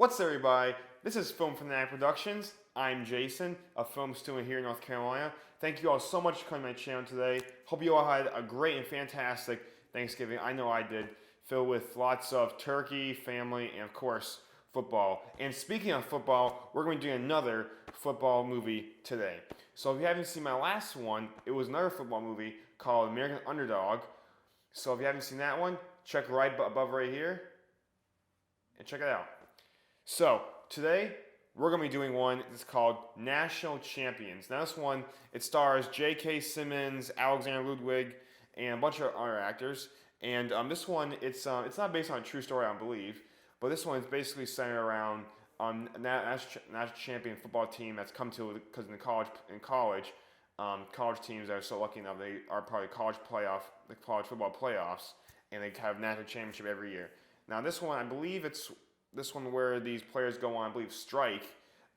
What's up, everybody? This is Film Fanatic Productions. I'm Jason, a film student here in North Carolina. Thank you all so much for coming to my channel today. Hope you all had a great and fantastic Thanksgiving. I know I did, filled with lots of turkey, family, and of course, football. And speaking of football, we're going to do another football movie today. So if you haven't seen my last one, it was another football movie called American Underdog. So if you haven't seen that one, check right above right here and check it out. So, today we're going to be doing one that's called National Champions. Now, this one, it stars J.K. Simmons, Alexander Ludwig, and a bunch of other actors. And this one, it's not based on a true story, I don't believe, but this one is basically centered around national champion football team that's come to because in college, college teams that are so lucky enough they are part of the college football playoffs, and they have national championship every year. Now, this one, I believe it's this one where these players go on, I believe, strike.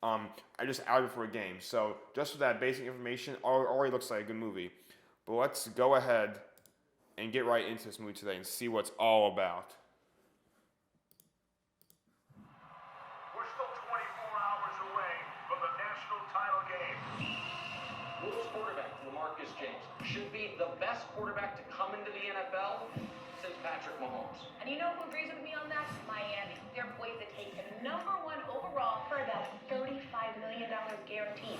I just outed for a game. So just with that basic information, already looks like a good movie. But let's go ahead and get right into this movie today and see what it's all about. We're still 24 hours away from the national title game. Wolves quarterback LaMarcus James should be the best quarterback to come into the NFL since Patrick Mahomes. And you know who agrees with me on that? Miami. They're poised to take the #1 overall for about $35 million guaranteed.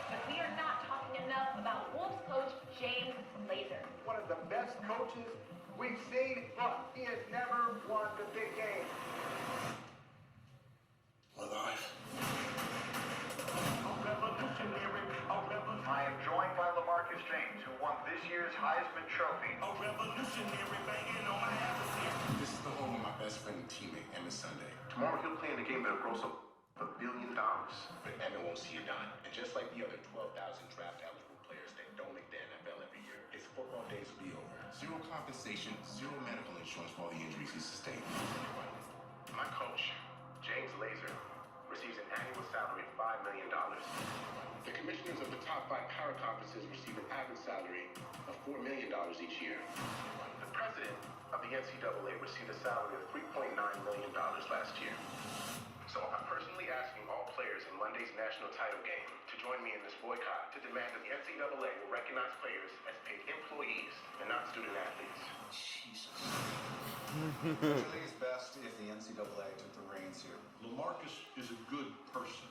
But we are not talking enough about Wolves coach James Lazor. One of the best coaches we've seen, but he has never won the big game. Alive. I am joined by LaMarcus James, who won this year's Heisman Trophy. This is the home of my best friend and teammate, Emmett Sunday. Tomorrow he'll play in a game that'll gross up $1 billion. But Emmett won't see a dime. And just like the other 12,000 draft-eligible players that don't make the NFL every year, his football days will be over. Zero compensation, zero medical insurance for all the injuries he sustained. My coach, James Lazor, receives an annual salary of $5 million. The commissioners of the top 5 power conferences receive an average salary of $4 million each year. The president of the NCAA received a salary of $3.9 million last year. So I'm personally asking all players in Monday's national title game to join me in this boycott to demand that the NCAA will recognize players as paid employees and not student athletes. Jesus. I think it's best if the NCAA took the reins here. LaMarcus is a good person.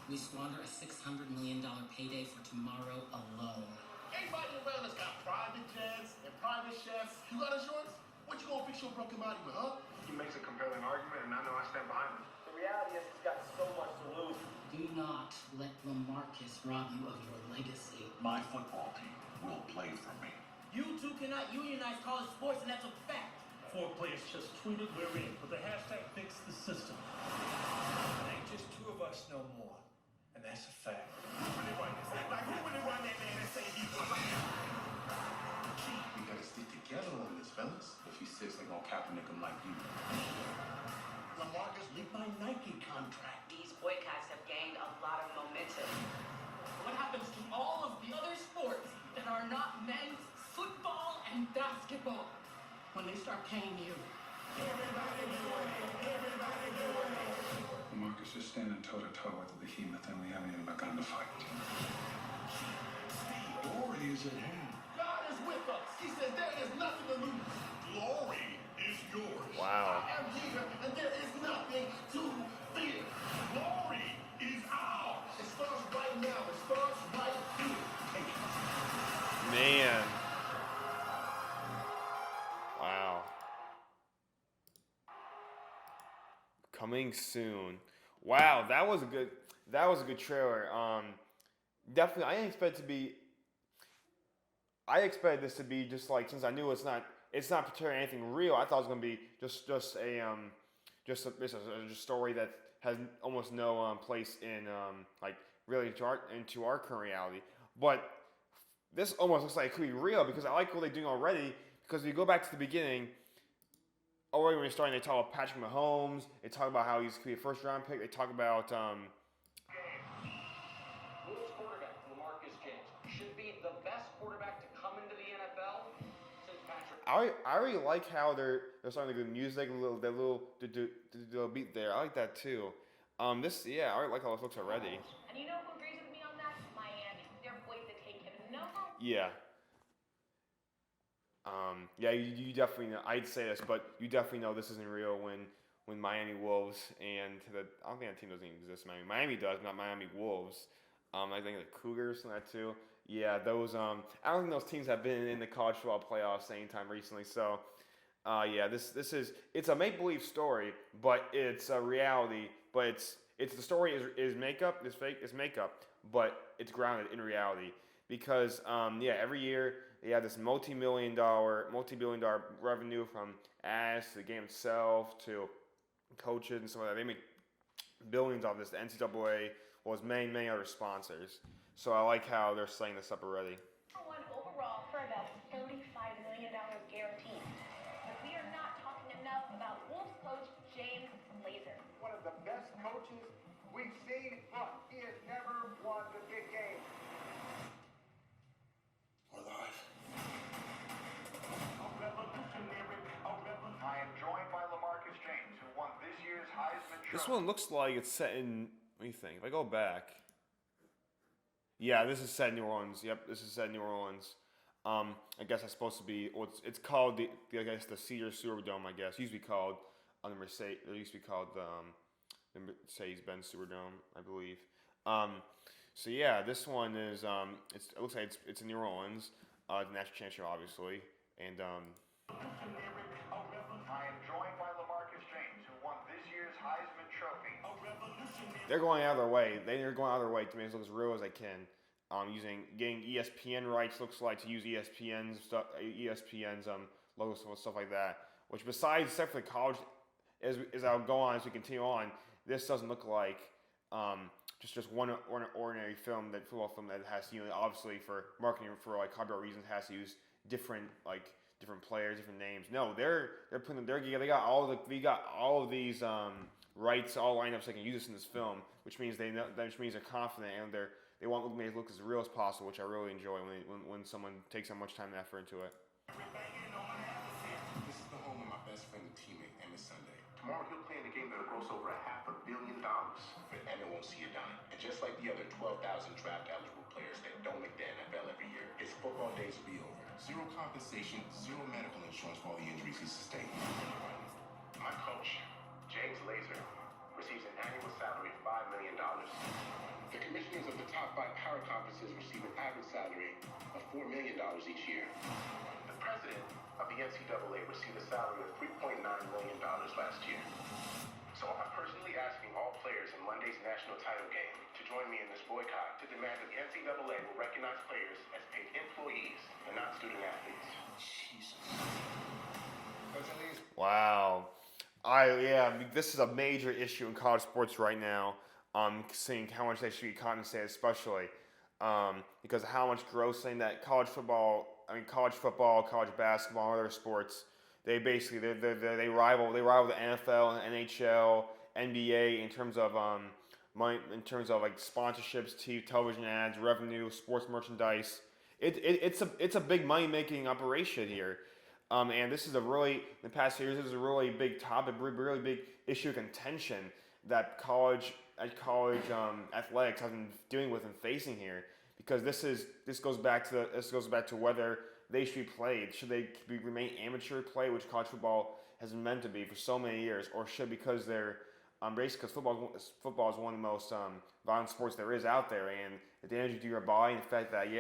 We squander a $600 million payday for tomorrow alone. Everybody around us got private jets and private chefs. You got insurance? What you gonna fix your broken body with, huh? He makes a compelling argument, and I know I stand behind him. The reality is he's got so much to lose. Do not let LaMarcus rob you of your legacy. My football team will play for me. You two cannot unionize college sports, and that's a fact. 4 players just tweeted we're in with the hashtag fix the system. It ain't just 2 of us no more. And that's a fact. Who really run this? Like, who really run that man and say he was like We gotta stick together on this, fellas. If he says they're gonna Kaepernick him like you. LaMarcus, leave my Nike contract. These boycotts have gained a lot of momentum. What happens to all of the other sports that are not men's football and basketball when they start paying you? Marcus is standing toe-to-toe with the behemoth, and we haven't even begun to fight. Glory is at hand. God is with us. He says there is nothing to lose. Glory is yours. Wow. I am here, and there is nothing to fear. Glory is ours. It starts right now. It starts right here. Take it. Man. Wow. Coming soon. Wow, that was a good trailer. Definitely, I didn't expect it to be. I expected this to be just like, since I knew it's not portraying anything real. I thought it was gonna be just a story that has almost no place in like really into our current reality. But this almost looks like it could be real because I like what they're doing already. Because if you go back to the beginning, already when you're starting, they talk about Patrick Mahomes. They talk about how he's going to be a first-round pick. They talk about Wolves quarterback LaMarcus James should be the best quarterback to come into the NFL since Patrick. I really like how they're starting to do music, the little beat there. I like that too. Yeah, I like how this looks already. And you know who agrees with me on that? Miami. They're poised to take him number. Yeah. Yeah, you definitely know. I'd say this, but you definitely know this isn't real when Miami Wolves and I don't think that team doesn't even exist. Miami does, not Miami Wolves. I think the Cougars and that too. Yeah, those. I don't think those teams have been in the college football playoffs anytime recently. So, yeah, this is it's a make believe story, but it's a reality. But it's the story is makeup, is fake, is makeup, but it's grounded in reality because yeah, every year they have this multi-billion dollar revenue from ads to the game itself to coaches and some of that. They make billions off this. The NCAA was many other sponsors. So I like how they're setting this up already. One overall for about $35 million guaranteed. But we are not talking enough about Wolves coach James Glazer. One of the best coaches we've seen, but he has never won the big game. We're live. A revolutionary. I am joined by LaMarcus James, who won this year's Heisman Trophy. This one looks like it's set in. What do you think? If I go back. Yeah, this is set in New Orleans. Yep, this is set in New Orleans. I guess that's supposed to be. Well, it's called the I guess the Cedar Superdome. I guess it used to be called on the Mercedes. It used to be called the Mercedes-Benz Superdome, I believe. So yeah, this one is it looks like it's in New Orleans. The national championship, obviously, and I am joined by LaMarcus James, who won this year's Heisman Trophy. they're going out of their way. They're going out of their way to make it look as real as they can. Getting ESPN rights looks like to use ESPN's stuff, ESPN's logos and stuff like that. Which besides, except for the college, as I'll go on as we continue on, this doesn't look like just one ordinary football film that has obviously for marketing for like copyright reasons has to use different players, different names. No, they got all of these rights all lined up so they can use this in this film, which means they're confident and they want to make it look as real as possible, which I really enjoy when someone takes that much time and effort into it. This is the home of my best friend and teammate, Emmitt Sunday. Tomorrow he'll play in a game that'll gross over $500 million. But Emmitt won't see a dime. And just like the other 12,000 draft-eligible players that don't make the NFL every year, his football days will be over. Zero compensation, zero medical insurance for all the injuries he sustained. My coach, James Glazer, receives an annual salary of $5 million. The commissioners of the top 5 power conferences receive an average salary of $4 million each year. The president of the NCAA received a salary of $3.9 million last year. So I'm personally asking all players in Monday's national title game to join me in this boycott to demand that the NCAA will recognize players as paid employees and not student athletes. Jesus. Wow. This is a major issue in college sports right now. Seeing how much they should be compensated, especially because of how much grossing that college football, college basketball, and other sports, they rival the NFL and NHL, NBA in terms of money, in terms of like sponsorships, television ads, revenue, sports merchandise. It's a big money making operation here. And this is in the past years, this is a really big topic, really big issue of contention that college athletics have been dealing with and facing here, because this goes back to whether they should be played. Should they remain amateur play, which college football has been meant to be for so many years, or should, because they're basically because football is one of the most violent sports there is out there, and the damage you do your body, and the fact that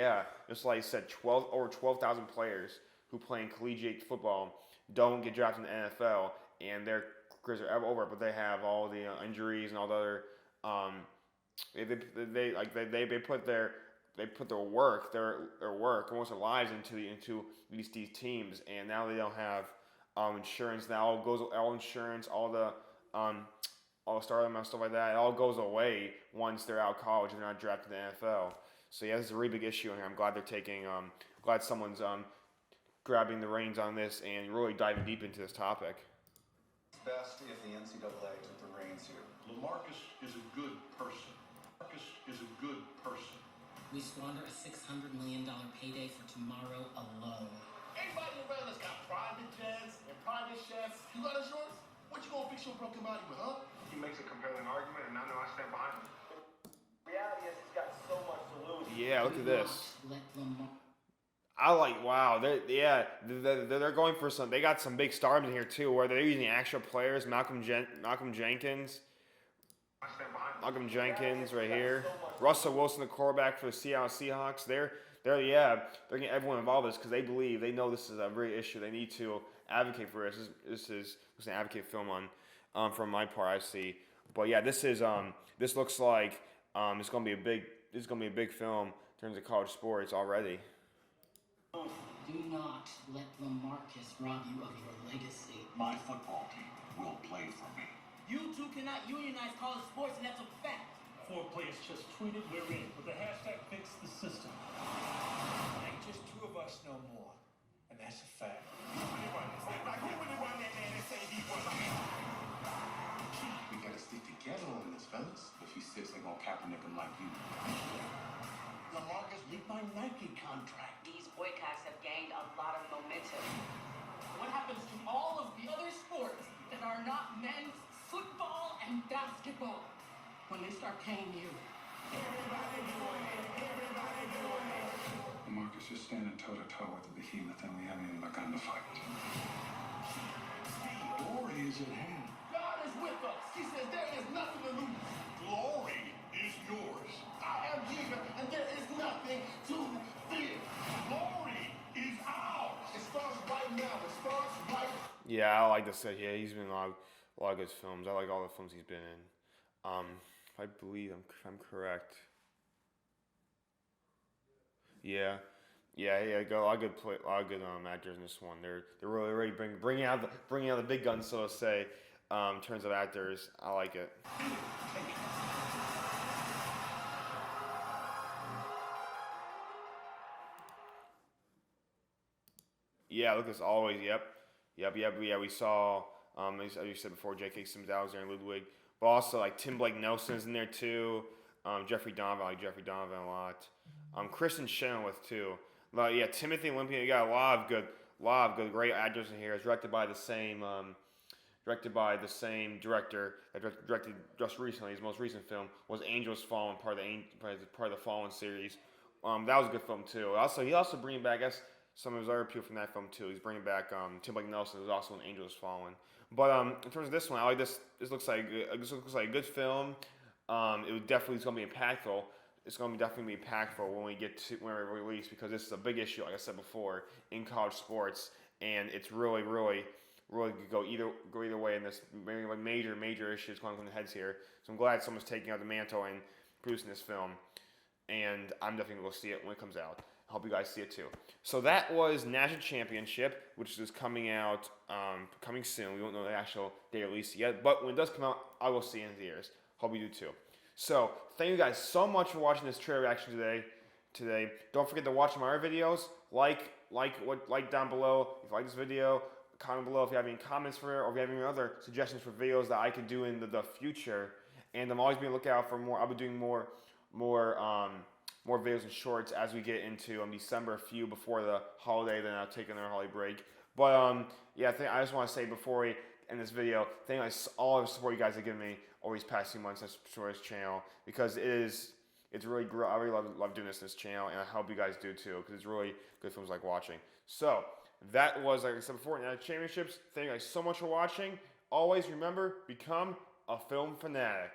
just like I said, over 12,000 players who play in collegiate football don't get drafted in the NFL, and their careers are over, but they have all the injuries and all the other they put their work almost their lives into these teams, and now they don't have insurance. Now all insurance, all the stardom and stuff like that, it all goes away once they're out of college and they're not drafted in the NFL. So yeah, this is a really big issue, and I'm glad they're taking glad someone's grabbing the reins on this and really diving deep into this topic. It's best if the NCAA took the reins here. LaMarcus is a good person. Marcus is a good person. We squander a $600 million payday for tomorrow alone. Everybody around us got private jets and private chefs. You got insurance? What you gonna fix your broken body with, huh? He makes a compelling argument, and I know I stand behind him. Reality is he's got so much to lose. Yeah, look at this. Let Lamar. I like, wow, they're going for some. They got some big stars in here too, where they're using actual players. Malcolm Jenkins, I stand behind him. Malcolm Jenkins right here. Russell Wilson, the quarterback for the Seattle Seahawks. They're getting everyone involved in this because they know this is a real issue. They need to advocate for this. This is an advocate film on from my part, I see. But yeah, this looks like it's gonna be a big film in terms of college sports already. Do not let Lamarcus rob you of your legacy. My football team will play for me. You two cannot unionize college sports, and that's a fact. 4 players just tweeted we're in with the hashtag fix the system. Ain't just 2 of us no more. And that's a fact. We gotta stick together on this, fellas. If he sits, they gonna Kaepernick him like you. LaMarcus, meet my Nike contract. These boycotts have gained a lot of momentum. What happens to all of the other sports that are not men's football and basketball when they start paying you? Marcus, you're standing toe-to-toe with the behemoth, and we haven't even begun to fight. Glory is at hand. God is with us. He says there is nothing to lose. Glory is yours. I am Jesus, and there is nothing to fear. Glory is ours. It starts right now. It starts right. Yeah, I like this. Yeah, he's been in a lot of good films. I like all the films he's been in. If I believe if I'm correct. Yeah, got a lot of good actors in this one. They're really bringing out the big guns, so to say. In terms of actors, I like it. Yeah, look, as always. Yep. Yeah, we saw, as you said before, J.K. Simmons, Alexander Ludwig, but also like Tim Blake Nelson's in there too. Jeffrey Donovan, I like Jeffrey Donovan a lot. Kristen Chenoweth too. But yeah, Timothy Olympia. You got a lot of good, great actors in here. It's directed by the same director that directed just recently. His most recent film was Angels Fallen, part of the Fallen series. That was a good film too. He also bringing back, I guess, some of his other people from that film too. He's bringing back Tim Blake Nelson, who's also in Angels Fallen. But in terms of this one, I like this. This looks like a good film. It's going to be impactful. It's going to definitely be impactful when we release, because this is a big issue, like I said before, in college sports, and it's really could go either way in this major issues going on the heads here. So I'm glad someone's taking out the mantle and producing this film, and I'm definitely going to go see it when it comes out. I hope you guys see it too. So that was National Championship, which is coming out coming soon. We don't know the actual day of release yet, but when it does come out, I will see it in theaters. Hope you do too. So thank you guys so much for watching this trailer reaction today. Don't forget to watch my other videos. Like down below if you like this video. Comment below if you have any comments for it, or if you have any other suggestions for videos that I could do in the future. And I'm always being on the lookout for more. I'll be doing more videos and shorts as we get into December, a few before the holiday. Then I'll take another holiday break. But yeah, I just want to say before we end this video, thank you all the support you guys have given me over these past few months for this channel, because it's really I really love doing this channel, and I hope you guys do too, because it's really good films like watching. So that was, like I said before, National Championships. Thank you guys so much for watching. Always remember, become a film fanatic.